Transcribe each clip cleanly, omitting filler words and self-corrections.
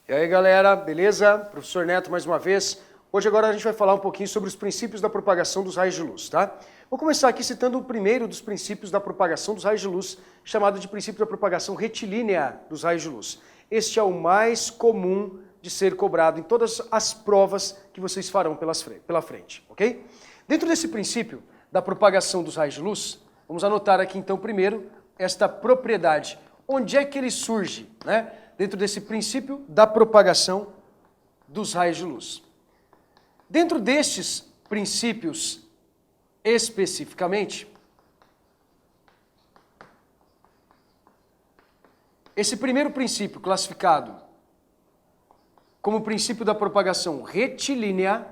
E aí galera, beleza? Professor Neto mais uma vez. Hoje agora a gente vai falar um pouquinho sobre os princípios da propagação dos raios de luz, tá? Vou começar aqui citando o primeiro dos princípios da propagação dos raios de luz, chamado de princípio da propagação retilínea dos raios de luz. Este é o mais comum de ser cobrado em todas as provas que vocês farão pela frente, ok? Dentro desse princípio da propagação dos raios de luz, vamos anotar aqui então primeiro esta propriedade. Onde é que ele surge, né? Dentro desse princípio da propagação dos raios de luz. Dentro destes princípios especificamente, esse primeiro princípio classificado como princípio da propagação retilínea,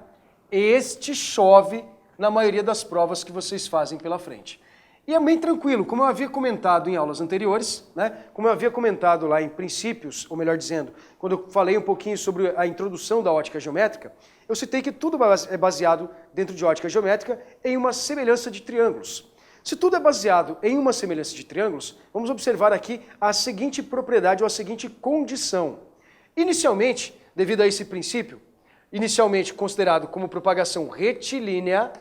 este chove na maioria das provas que vocês fazem pela frente. E é bem tranquilo, como eu havia comentado em aulas anteriores, né? Como eu havia comentado lá em princípios, ou melhor dizendo, quando eu falei um pouquinho sobre a introdução da ótica geométrica, eu citei que tudo é baseado dentro de ótica geométrica em uma semelhança de triângulos. Se tudo é baseado em uma semelhança de triângulos, vamos observar aqui a seguinte propriedade ou a seguinte condição. Inicialmente, devido a esse princípio, inicialmente considerado como propagação retilínea,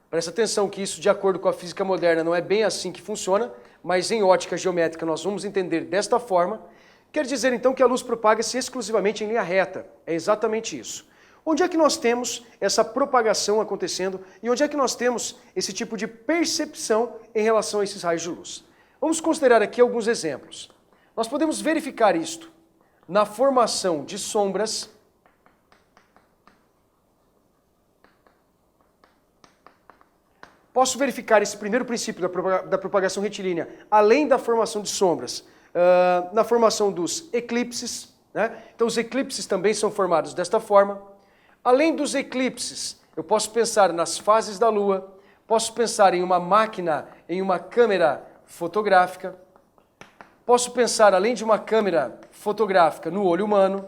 presta atenção que isso, de acordo com a física moderna, não é bem assim que funciona, mas em ótica geométrica nós vamos entender desta forma. Quer dizer então que a luz propaga-se exclusivamente em linha reta. É exatamente isso. Onde é que nós temos essa propagação acontecendo e onde é que nós temos esse tipo de percepção em relação a esses raios de luz? Vamos considerar aqui alguns exemplos. Nós podemos verificar isto na formação de sombras. Posso verificar esse primeiro princípio da propagação retilínea, além da formação de sombras, na formação dos eclipses, né? Então os eclipses também são formados desta forma. Além dos eclipses, eu posso pensar nas fases da Lua, posso pensar em uma máquina, em uma câmera fotográfica, posso pensar, além de uma câmera fotográfica, no olho humano,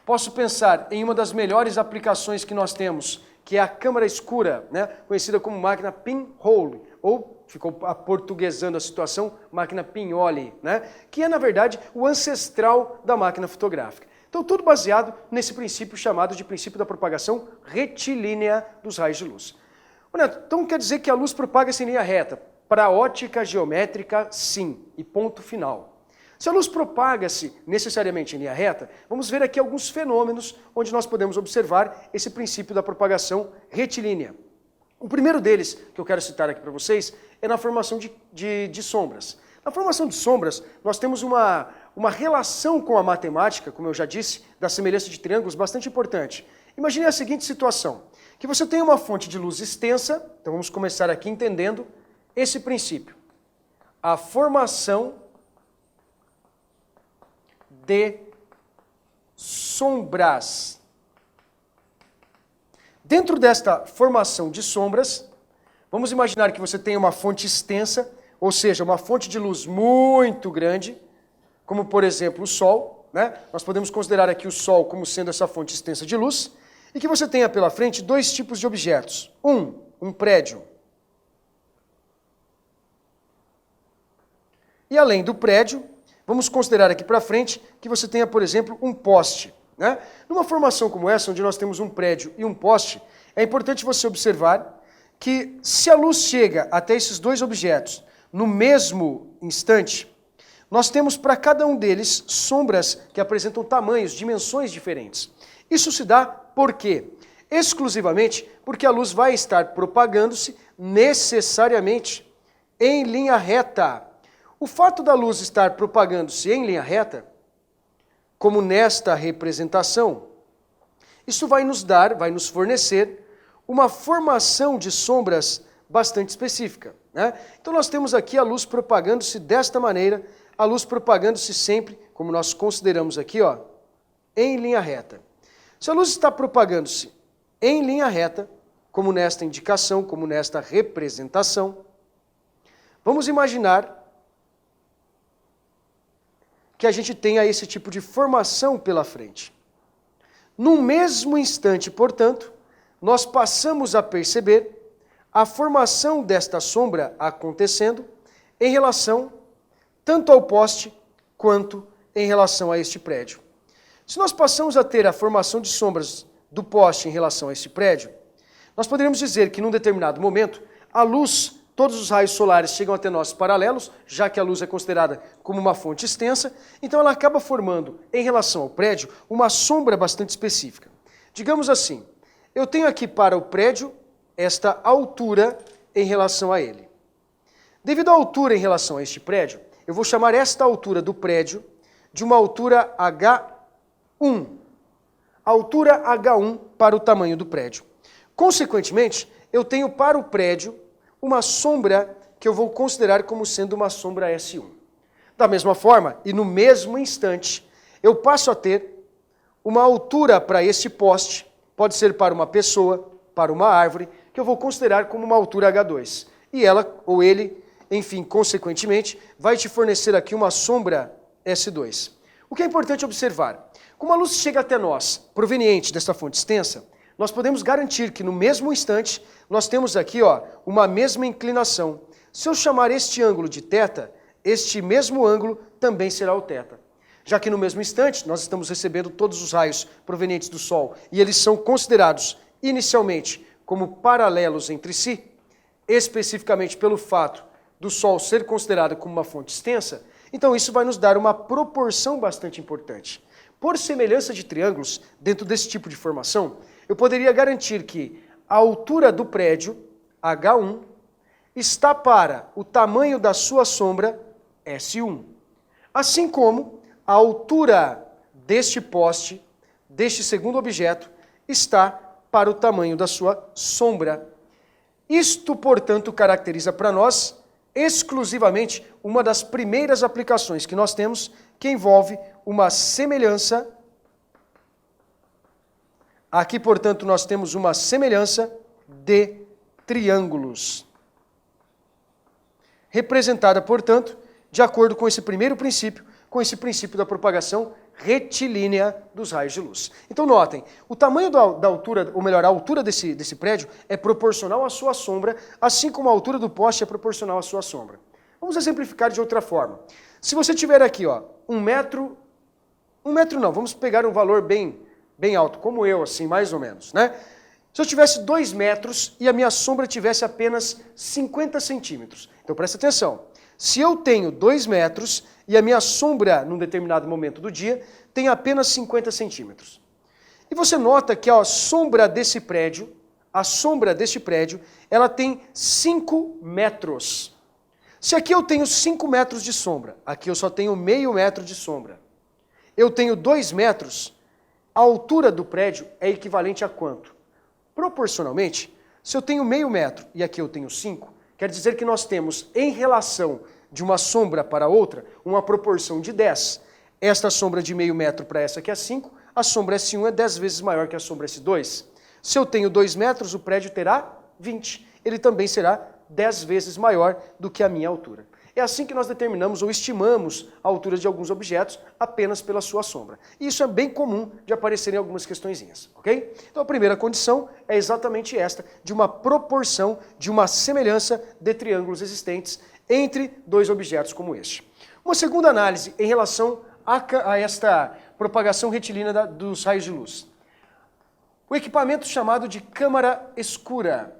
posso pensar em uma das melhores aplicações que nós temos, que é a câmara escura, né, conhecida como máquina pinhole, ou, ficou aportuguesando a situação, máquina pinhole, né, que é, na verdade, o ancestral da máquina fotográfica. Então, tudo baseado nesse princípio chamado de princípio da propagação retilínea dos raios de luz. Então, quer dizer que a luz propaga-se em linha reta. Para a ótica geométrica, sim, e ponto final. Se a luz propaga-se necessariamente em linha reta, vamos ver aqui alguns fenômenos onde nós podemos observar esse princípio da propagação retilínea. O primeiro deles, que eu quero citar aqui para vocês, é na formação de sombras. Na formação de sombras, nós temos uma relação com a matemática, como eu já disse, da semelhança de triângulos bastante importante. Imagine a seguinte situação, que você tem uma fonte de luz extensa, então vamos começar aqui entendendo esse princípio. A formação de sombras. Dentro desta formação de sombras, vamos imaginar que você tem uma fonte extensa, ou seja, uma fonte de luz muito grande, como por exemplo o Sol, né? Nós podemos considerar aqui o Sol como sendo essa fonte extensa de luz, e que você tenha pela frente dois tipos de objetos. Um prédio. E além do prédio, vamos considerar aqui para frente que você tenha, por exemplo, um poste, né? Numa formação como essa, onde nós temos um prédio e um poste, é importante você observar que se a luz chega até esses dois objetos no mesmo instante, nós temos para cada um deles sombras que apresentam tamanhos, dimensões diferentes. Isso se dá por quê? Exclusivamente porque a luz vai estar propagando-se necessariamente em linha reta. O fato da luz estar propagando-se em linha reta, como nesta representação, isso vai nos fornecer uma formação de sombras bastante específica, né? Então nós temos aqui a luz propagando-se desta maneira, a luz propagando-se sempre, como nós consideramos aqui, ó, em linha reta. Se a luz está propagando-se em linha reta, como nesta indicação, como nesta representação, vamos imaginar que a gente tenha esse tipo de formação pela frente. No mesmo instante, portanto, nós passamos a perceber a formação desta sombra acontecendo em relação tanto ao poste quanto em relação a este prédio. Se nós passamos a ter a formação de sombras do poste em relação a este prédio, nós poderíamos dizer que num determinado momento, a luz, todos os raios solares chegam até nós paralelos, já que a luz é considerada como uma fonte extensa, então ela acaba formando, em relação ao prédio, uma sombra bastante específica. Digamos assim, eu tenho aqui para o prédio esta altura em relação a ele. Devido à altura em relação a este prédio, eu vou chamar esta altura do prédio de uma altura H1. Altura H1 para o tamanho do prédio. Consequentemente, eu tenho para o prédio uma sombra que eu vou considerar como sendo uma sombra S1. Da mesma forma, e no mesmo instante, eu passo a ter uma altura para este poste, pode ser para uma pessoa, para uma árvore, que eu vou considerar como uma altura H2. E ela, ou ele, enfim, consequentemente, vai te fornecer aqui uma sombra S2. O que é importante observar? Como a luz chega até nós, proveniente desta fonte extensa, nós podemos garantir que no mesmo instante, nós temos aqui uma mesma inclinação. Se eu chamar este ângulo de θ, este mesmo ângulo também será o θ. Já que no mesmo instante, nós estamos recebendo todos os raios provenientes do Sol, e eles são considerados inicialmente como paralelos entre si, especificamente pelo fato do Sol ser considerado como uma fonte extensa, então isso vai nos dar uma proporção bastante importante. Por semelhança de triângulos, dentro desse tipo de formação, eu poderia garantir que a altura do prédio, H1, está para o tamanho da sua sombra, S1. Assim como a altura deste poste, deste segundo objeto, está para o tamanho da sua sombra. Isto, portanto, caracteriza para nós exclusivamente uma das primeiras aplicações que nós temos, que envolve uma semelhança. Aqui, portanto, nós temos uma semelhança de triângulos, representada, portanto, de acordo com esse primeiro princípio, com esse princípio da propagação retilínea dos raios de luz. Então notem, o tamanho da altura, ou melhor, a altura desse prédio é proporcional à sua sombra, assim como a altura do poste é proporcional à sua sombra. Vamos exemplificar de outra forma. Se você tiver aqui, 1 metro não, vamos pegar um valor bem alto, como eu, assim, mais ou menos, né? Se eu tivesse 2 metros e a minha sombra tivesse apenas 50 centímetros. Então presta atenção. Se eu tenho 2 metros e a minha sombra, num determinado momento do dia, tem apenas 50 centímetros. E você nota que a sombra deste prédio, ela tem 5 metros. Se aqui eu tenho 5 metros de sombra, aqui eu só tenho meio metro de sombra. Eu tenho 2 metros, a altura do prédio é equivalente a quanto? Proporcionalmente, se eu tenho meio metro e aqui eu tenho 5, quer dizer que nós temos, em relação de uma sombra para outra, uma proporção de 10. Esta sombra de meio metro para essa que é 5, a sombra S1 é 10 vezes maior que a sombra S2. Se eu tenho 2 metros, o prédio terá 20. Ele também será 10 vezes maior do que a minha altura. É assim que nós determinamos ou estimamos a altura de alguns objetos apenas pela sua sombra. E isso é bem comum de aparecer em algumas questõezinhas, ok? Então a primeira condição é exatamente esta, de uma proporção, de uma semelhança de triângulos existentes entre dois objetos como este. Uma segunda análise em relação a esta propagação retilínea dos raios de luz. O equipamento chamado de câmara escura.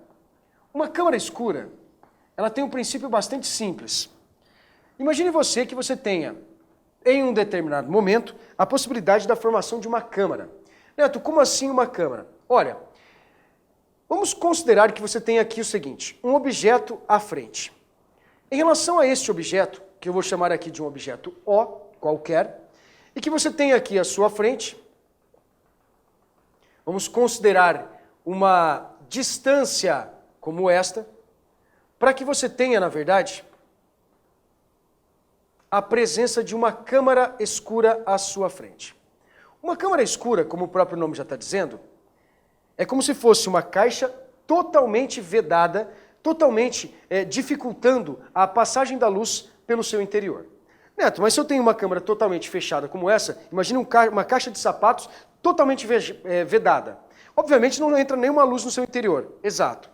Uma câmara escura, ela tem um princípio bastante simples. Imagine que você tenha, em um determinado momento, a possibilidade da formação de uma câmara. Neto, como assim uma câmara? Olha, vamos considerar que você tem aqui o seguinte, um objeto à frente. Em relação a este objeto, que eu vou chamar aqui de um objeto O, qualquer, e que você tem aqui à sua frente, vamos considerar uma distância como esta, para que você tenha, na verdade, a presença de uma câmara escura à sua frente. Uma câmara escura, como o próprio nome já está dizendo, é como se fosse uma caixa totalmente vedada, totalmente dificultando a passagem da luz pelo seu interior. Neto, mas se eu tenho uma câmara totalmente fechada como essa, imagine uma caixa de sapatos totalmente vedada. Obviamente não entra nenhuma luz no seu interior, exato.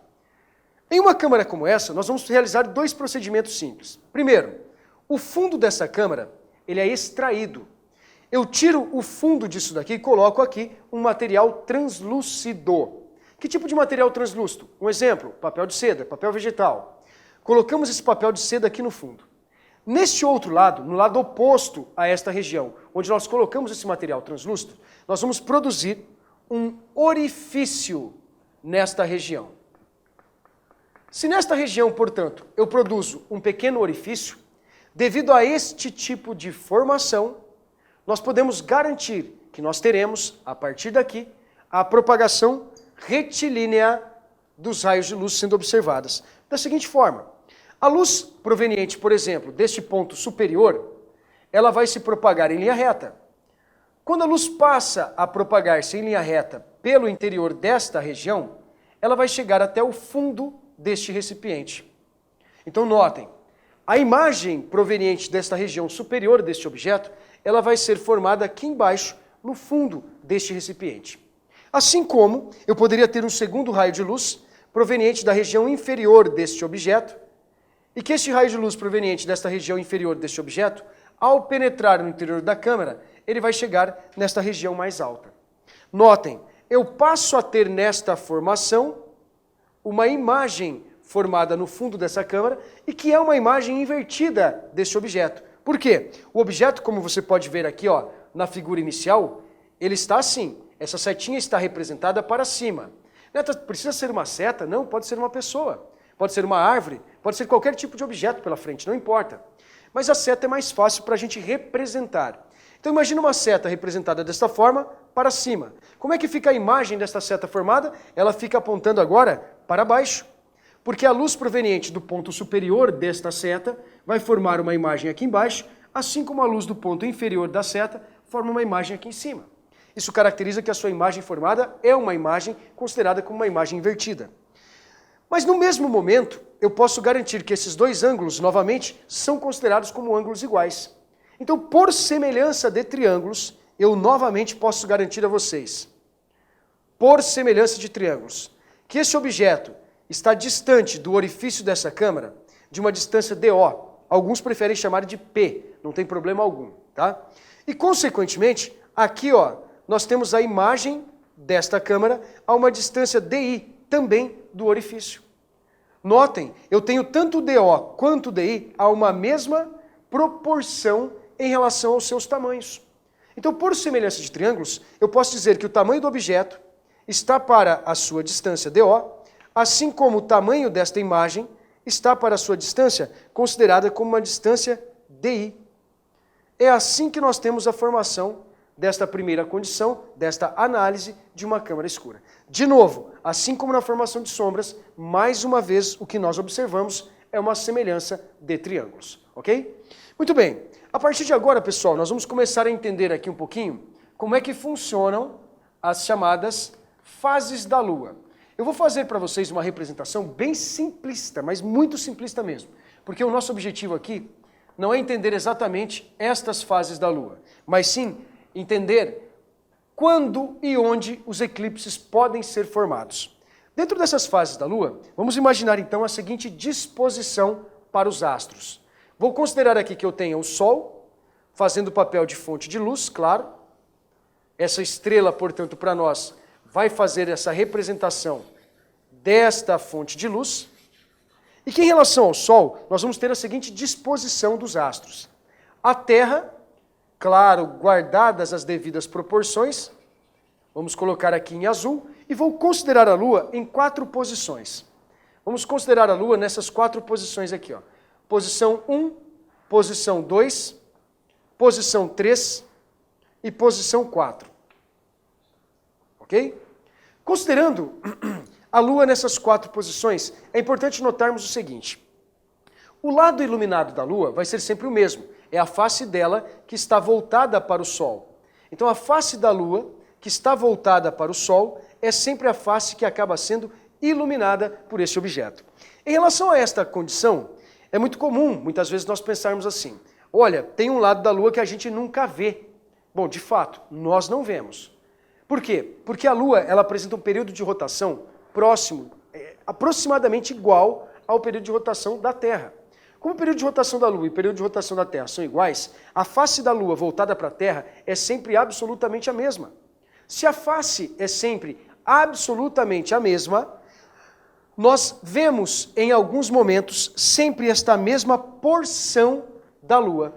Em uma câmara como essa, nós vamos realizar dois procedimentos simples. Primeiro, o fundo dessa câmara, ele é extraído. Eu tiro o fundo disso daqui e coloco aqui um material translúcido. Que tipo de material translúcido? Um exemplo, papel de seda, papel vegetal. Colocamos esse papel de seda aqui no fundo. Neste outro lado, no lado oposto a esta região, onde nós colocamos esse material translúcido, nós vamos produzir um orifício nesta região. Se nesta região, portanto, eu produzo um pequeno orifício, devido a este tipo de formação, nós podemos garantir que nós teremos, a partir daqui, a propagação retilínea dos raios de luz sendo observadas. Da seguinte forma, a luz proveniente, por exemplo, deste ponto superior, ela vai se propagar em linha reta. Quando a luz passa a propagar-se em linha reta pelo interior desta região, ela vai chegar até o fundo deste recipiente. Então notem, a imagem proveniente desta região superior deste objeto, ela vai ser formada aqui embaixo, no fundo deste recipiente. Assim como eu poderia ter um segundo raio de luz proveniente da região inferior deste objeto, e que este raio de luz proveniente desta região inferior deste objeto, ao penetrar no interior da câmara, ele vai chegar nesta região mais alta. Notem, eu passo a ter nesta formação uma imagem formada no fundo dessa câmara e que é uma imagem invertida deste objeto. Por quê? O objeto, como você pode ver aqui, ó, na figura inicial, ele está assim. Essa setinha está representada para cima. Precisa ser uma seta? Não, pode ser uma pessoa. Pode ser uma árvore, pode ser qualquer tipo de objeto pela frente, não importa. Mas a seta é mais fácil para a gente representar. Então imagina uma seta representada desta forma, para cima. Como é que fica a imagem desta seta formada? Ela fica apontando agora para baixo. Porque a luz proveniente do ponto superior desta seta vai formar uma imagem aqui embaixo, assim como a luz do ponto inferior da seta forma uma imagem aqui em cima. Isso caracteriza que a sua imagem formada é uma imagem considerada como uma imagem invertida. Mas no mesmo momento, eu posso garantir que esses dois ângulos, novamente, são considerados como ângulos iguais. Então, por semelhança de triângulos, eu novamente posso garantir a vocês, por semelhança de triângulos, que esse objeto está distante do orifício dessa câmara de uma distância DO. Alguns preferem chamar de P, não tem problema algum, tá? E, consequentemente, aqui, ó, nós temos a imagem desta câmara a uma distância DI, também do orifício. Notem, eu tenho tanto DO quanto DI a uma mesma proporção em relação aos seus tamanhos. Então, por semelhança de triângulos, eu posso dizer que o tamanho do objeto está para a sua distância DO, assim como o tamanho desta imagem está para a sua distância, considerada como uma distância DI. É assim que nós temos a formação desta primeira condição, desta análise de uma câmara escura. De novo, assim como na formação de sombras, mais uma vez o que nós observamos é uma semelhança de triângulos, ok? Muito bem, a partir de agora, pessoal, nós vamos começar a entender aqui um pouquinho como é que funcionam as chamadas fases da Lua. Eu vou fazer para vocês uma representação bem simplista, mas muito simplista mesmo, porque o nosso objetivo aqui não é entender exatamente estas fases da Lua, mas sim entender quando e onde os eclipses podem ser formados. Dentro dessas fases da Lua, vamos imaginar então a seguinte disposição para os astros. Vou considerar aqui que eu tenho o Sol, fazendo o papel de fonte de luz, claro. Essa estrela, portanto, para nós, vai fazer essa representação desta fonte de luz. E que em relação ao Sol, nós vamos ter a seguinte disposição dos astros. A Terra, claro, guardadas as devidas proporções, vamos colocar aqui em azul, e vou considerar a Lua em 4 posições. Vamos considerar a Lua nessas 4 posições aqui, ó. Posição 1, posição 2, posição 3 e posição 4. Ok? Considerando a Lua nessas 4 posições, é importante notarmos o seguinte. O lado iluminado da Lua vai ser sempre o mesmo. É a face dela que está voltada para o Sol. Então a face da Lua, que está voltada para o Sol, é sempre a face que acaba sendo iluminada por esse objeto. Em relação a esta condição, é muito comum, muitas vezes, nós pensarmos assim, olha, tem um lado da Lua que a gente nunca vê. Bom, de fato, nós não vemos. Por quê? Porque a Lua ela apresenta um período de rotação próximo, aproximadamente igual ao período de rotação da Terra. Como o período de rotação da Lua e o período de rotação da Terra são iguais, a face da Lua voltada para a Terra é sempre absolutamente a mesma. Se a face é sempre absolutamente a mesma, nós vemos em alguns momentos sempre esta mesma porção da Lua.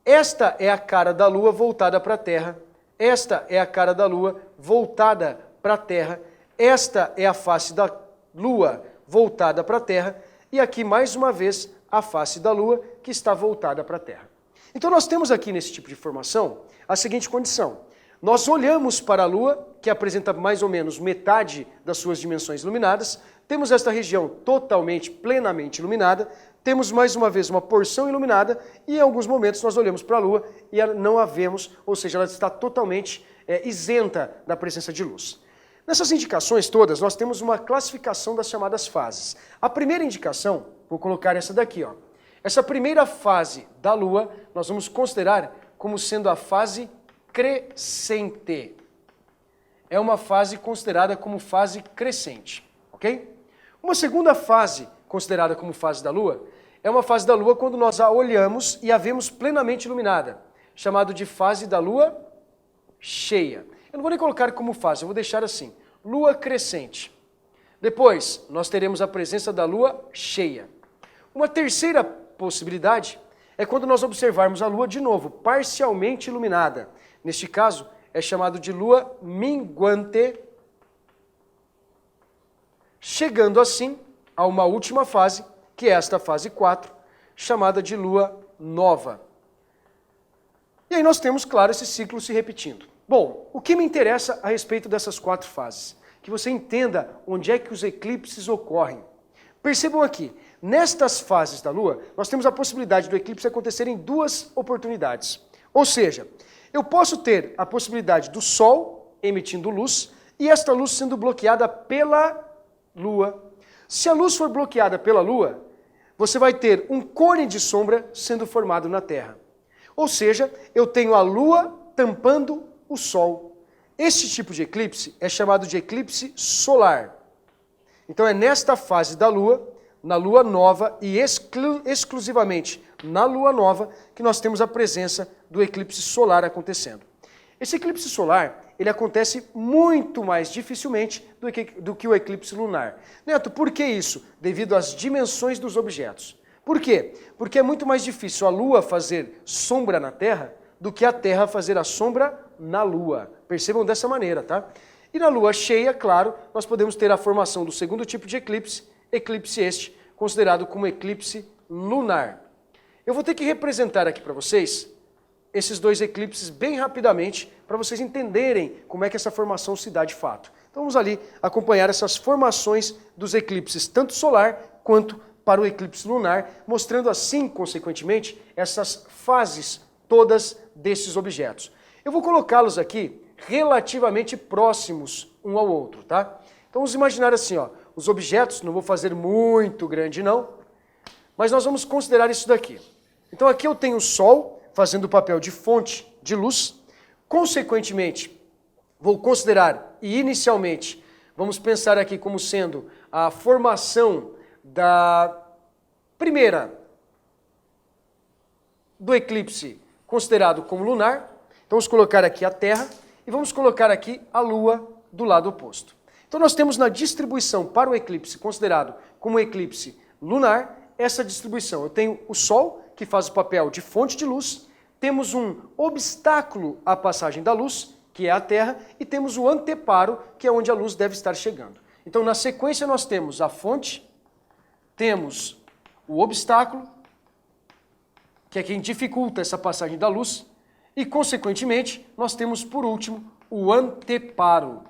Esta é a cara da Lua voltada para a Terra. Esta é a cara da Lua voltada para a Terra. Esta é a face da Lua voltada para a Terra. E aqui, mais uma vez, a face da Lua que está voltada para a Terra. Então nós temos aqui nesse tipo de formação a seguinte condição. Nós olhamos para a Lua, que apresenta mais ou menos metade das suas dimensões iluminadas, temos esta região totalmente, plenamente iluminada, temos mais uma vez uma porção iluminada e em alguns momentos nós olhamos para a Lua e não a vemos, ou seja, ela está totalmente isenta da presença de luz. Nessas indicações todas, nós temos uma classificação das chamadas fases. A primeira indicação, vou colocar essa daqui, ó. Essa primeira fase da Lua, nós vamos considerar como sendo a fase crescente. É uma fase considerada como fase crescente, ok? Uma segunda fase considerada como fase da Lua é uma fase da Lua quando nós a olhamos e a vemos plenamente iluminada, chamado de fase da Lua cheia. Eu não vou nem colocar como fase, eu vou deixar assim, Lua crescente. Depois, nós teremos a presença da Lua cheia. Uma terceira possibilidade é quando nós observarmos a Lua de novo, parcialmente iluminada. Neste caso, é chamado de Lua minguante, chegando assim a uma última fase, que é esta fase 4, chamada de Lua nova. E aí nós temos, claro, esse ciclo se repetindo. Bom, o que me interessa a respeito dessas 4 fases? Que você entenda onde é que os eclipses ocorrem. Percebam aqui, nestas fases da Lua, nós temos a possibilidade do eclipse acontecer em 2 oportunidades. Ou seja, eu posso ter a possibilidade do Sol emitindo luz e esta luz sendo bloqueada pela Lua. Se a luz for bloqueada pela Lua, você vai ter um cone de sombra sendo formado na Terra. Ou seja, eu tenho a Lua tampando o Sol. Este tipo de eclipse é chamado de eclipse solar. Então é nesta fase da Lua, na Lua nova e exclusivamente na Lua nova, que nós temos a presença do eclipse solar acontecendo. Esse eclipse solar, ele acontece muito mais dificilmente do que o eclipse lunar. Neto, por que isso? Devido às dimensões dos objetos. Por quê? Porque é muito mais difícil a Lua fazer sombra na Terra do que a Terra fazer a sombra na Lua. Percebam dessa maneira, tá? E na Lua cheia, claro, nós podemos ter a formação do segundo tipo de eclipse, eclipse este, considerado como eclipse lunar. Eu vou ter que representar aqui para vocês esses 2 eclipses bem rapidamente, para vocês entenderem como é que essa formação se dá de fato. Então vamos ali acompanhar essas formações dos eclipses, tanto solar quanto para o eclipse lunar, mostrando assim, consequentemente, essas fases todas desses objetos. Eu vou colocá-los aqui relativamente próximos um ao outro, tá? Então vamos imaginar assim, ó, os objetos, não vou fazer muito grande não, mas nós vamos considerar isso daqui. Então aqui eu tenho o Sol fazendo o papel de fonte de luz, consequentemente, vou considerar, e inicialmente, vamos pensar aqui como sendo a formação da primeira do eclipse considerado como lunar. Então vamos colocar aqui a Terra e vamos colocar aqui a Lua do lado oposto. Então nós temos na distribuição para o eclipse considerado como eclipse lunar, essa distribuição. Eu tenho o Sol, que faz o papel de fonte de luz, temos um obstáculo à passagem da luz, que é a Terra, e temos o anteparo, que é onde a luz deve estar chegando. Então, na sequência, nós temos a fonte, temos o obstáculo, que é quem dificulta essa passagem da luz, e, consequentemente, nós temos, por último, o anteparo.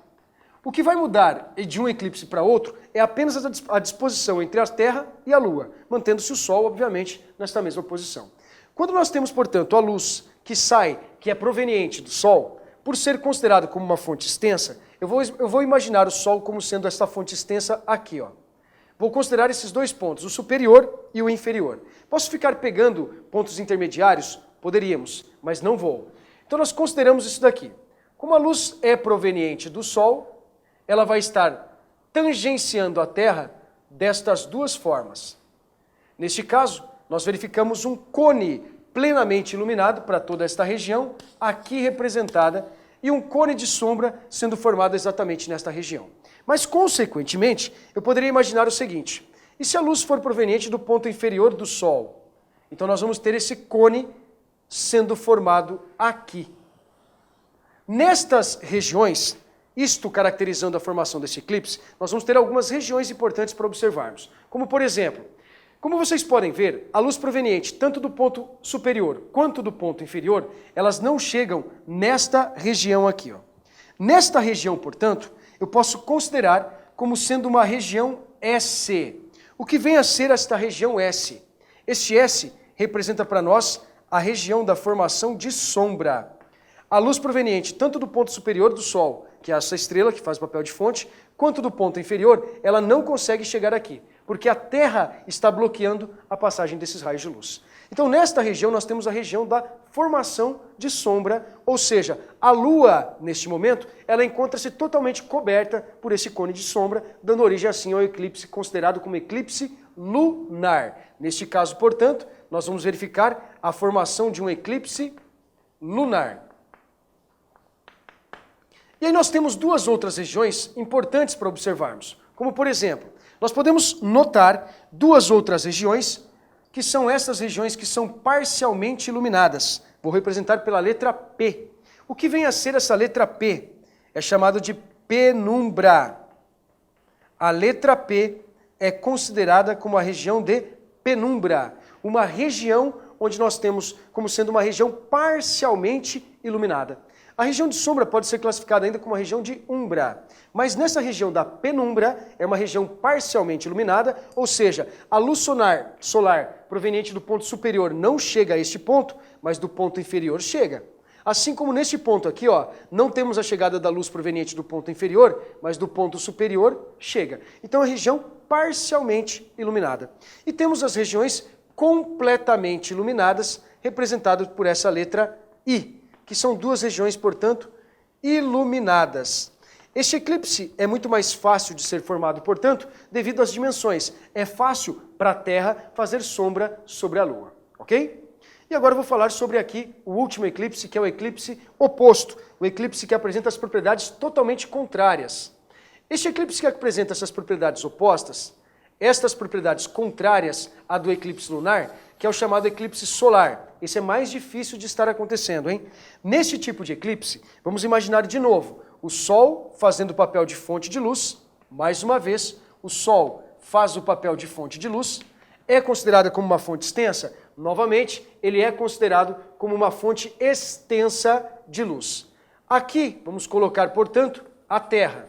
O que vai mudar de um eclipse para outro é apenas a disposição entre a Terra e a Lua, mantendo-se o Sol, obviamente, nesta mesma posição. Quando nós temos, portanto, a luz que sai, que é proveniente do Sol, por ser considerado como uma fonte extensa, eu vou imaginar o Sol como sendo essa fonte extensa aqui, ó. Vou considerar esses 2 pontos, o superior e o inferior. Posso ficar pegando pontos intermediários? Poderíamos, mas não vou. Então nós consideramos isso daqui. Como a luz é proveniente do Sol, ela vai estar tangenciando a Terra destas duas formas. Neste caso, nós verificamos um cone plenamente iluminado para toda esta região, aqui representada, e um cone de sombra sendo formado exatamente nesta região. Mas, consequentemente, eu poderia imaginar o seguinte: e se a luz for proveniente do ponto inferior do Sol? Então nós vamos ter esse cone sendo formado aqui. Nestas regiões, isto caracterizando a formação desse eclipse, nós vamos ter algumas regiões importantes para observarmos. Como, por exemplo, como vocês podem ver, a luz proveniente tanto do ponto superior quanto do ponto inferior, elas não chegam nesta região aqui. Nesta região, portanto, eu posso considerar como sendo uma região S. O que vem a ser esta região S? Este S representa para nós a região da formação de sombra. A luz proveniente tanto do ponto superior do Sol, que é essa estrela que faz o papel de fonte, quanto do ponto inferior, ela não consegue chegar aqui, porque a Terra está bloqueando a passagem desses raios de luz. Então, nesta região, nós temos a região da formação de sombra, ou seja, a Lua, neste momento, ela encontra-se totalmente coberta por esse cone de sombra, dando origem, assim, ao eclipse considerado como eclipse lunar. Neste caso, portanto, nós vamos verificar a formação de um eclipse lunar. E aí nós temos duas outras regiões importantes para observarmos. Como, por exemplo, nós podemos notar duas outras regiões, que são essas regiões que são parcialmente iluminadas. Vou representar pela letra P. O que vem a ser essa letra P? É chamado de penumbra. A letra P é considerada como a região de penumbra, uma região onde nós temos como sendo uma região parcialmente iluminada. A região de sombra pode ser classificada ainda como uma região de umbra, mas nessa região da penumbra é uma região parcialmente iluminada, ou seja, a luz solar proveniente do ponto superior não chega a este ponto, mas do ponto inferior chega. Assim como neste ponto aqui, não temos a chegada da luz proveniente do ponto inferior, mas do ponto superior chega. Então é uma região parcialmente iluminada. E temos as regiões completamente iluminadas, representadas por essa letra I, que são duas regiões, portanto, iluminadas. Este eclipse é muito mais fácil de ser formado, portanto, devido às dimensões. É fácil para a Terra fazer sombra sobre a Lua, ok? E agora eu vou falar sobre aqui o último eclipse, que é o eclipse oposto, o eclipse que apresenta as propriedades totalmente contrárias. Este eclipse que apresenta essas propriedades opostas, estas propriedades contrárias à do eclipse lunar, que é o chamado eclipse solar. Esse é mais difícil de estar acontecendo, hein? Neste tipo de eclipse, vamos imaginar de novo o Sol fazendo o papel de fonte de luz. Mais uma vez, o Sol faz o papel de fonte de luz. É considerado como uma fonte extensa? Novamente, ele é considerado como uma fonte extensa de luz. Aqui, vamos colocar, portanto, a Terra,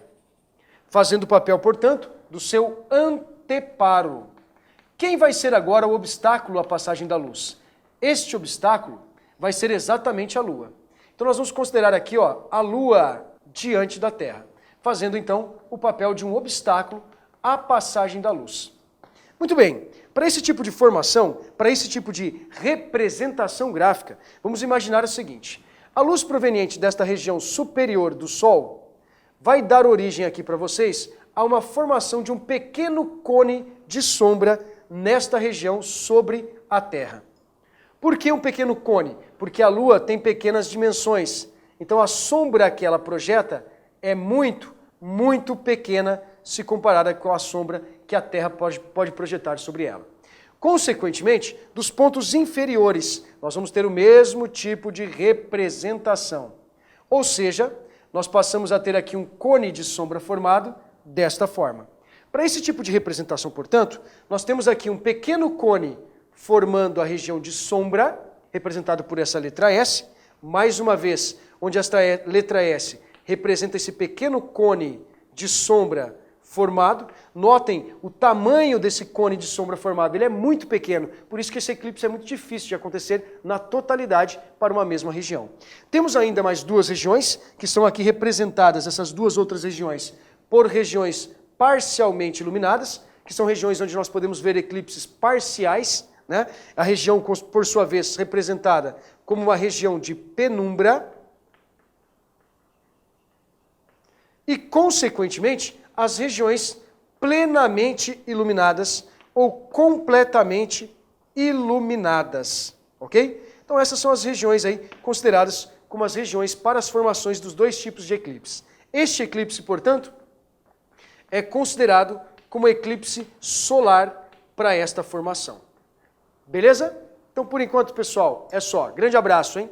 fazendo o papel, portanto, do seu anteparo. Quem vai ser agora o obstáculo à passagem da luz? Este obstáculo vai ser exatamente a Lua. Então nós vamos considerar aqui a Lua diante da Terra, fazendo então o papel de um obstáculo à passagem da luz. Muito bem, para esse tipo de formação, para esse tipo de representação gráfica, vamos imaginar o seguinte: a luz proveniente desta região superior do Sol vai dar origem aqui para vocês a uma formação de um pequeno cone de sombra nesta região sobre a Terra. Por que um pequeno cone? Porque a Lua tem pequenas dimensões. Então a sombra que ela projeta é muito, muito pequena se comparada com a sombra que a Terra pode projetar sobre ela. Consequentemente, dos pontos inferiores, nós vamos ter o mesmo tipo de representação. Ou seja, nós passamos a ter aqui um cone de sombra formado desta forma. Para esse tipo de representação, portanto, nós temos aqui um pequeno cone formando a região de sombra, representado por essa letra S, mais uma vez, onde esta letra S representa esse pequeno cone de sombra formado. Notem o tamanho desse cone de sombra formado, ele é muito pequeno, por isso que esse eclipse é muito difícil de acontecer na totalidade para uma mesma região. Temos ainda mais duas regiões, que são aqui representadas, essas duas outras regiões, por regiões parcialmente iluminadas, que são regiões onde nós podemos ver eclipses parciais, né? A região, por sua vez, representada como uma região de penumbra. e, consequentemente, as regiões plenamente iluminadas ou completamente iluminadas, ok? Então essas são as regiões aí consideradas como as regiões para as formações dos dois tipos de eclipse. Este eclipse, portanto, é considerado como eclipse solar para esta formação. Beleza? Então, por enquanto, pessoal, é só. Grande abraço, hein?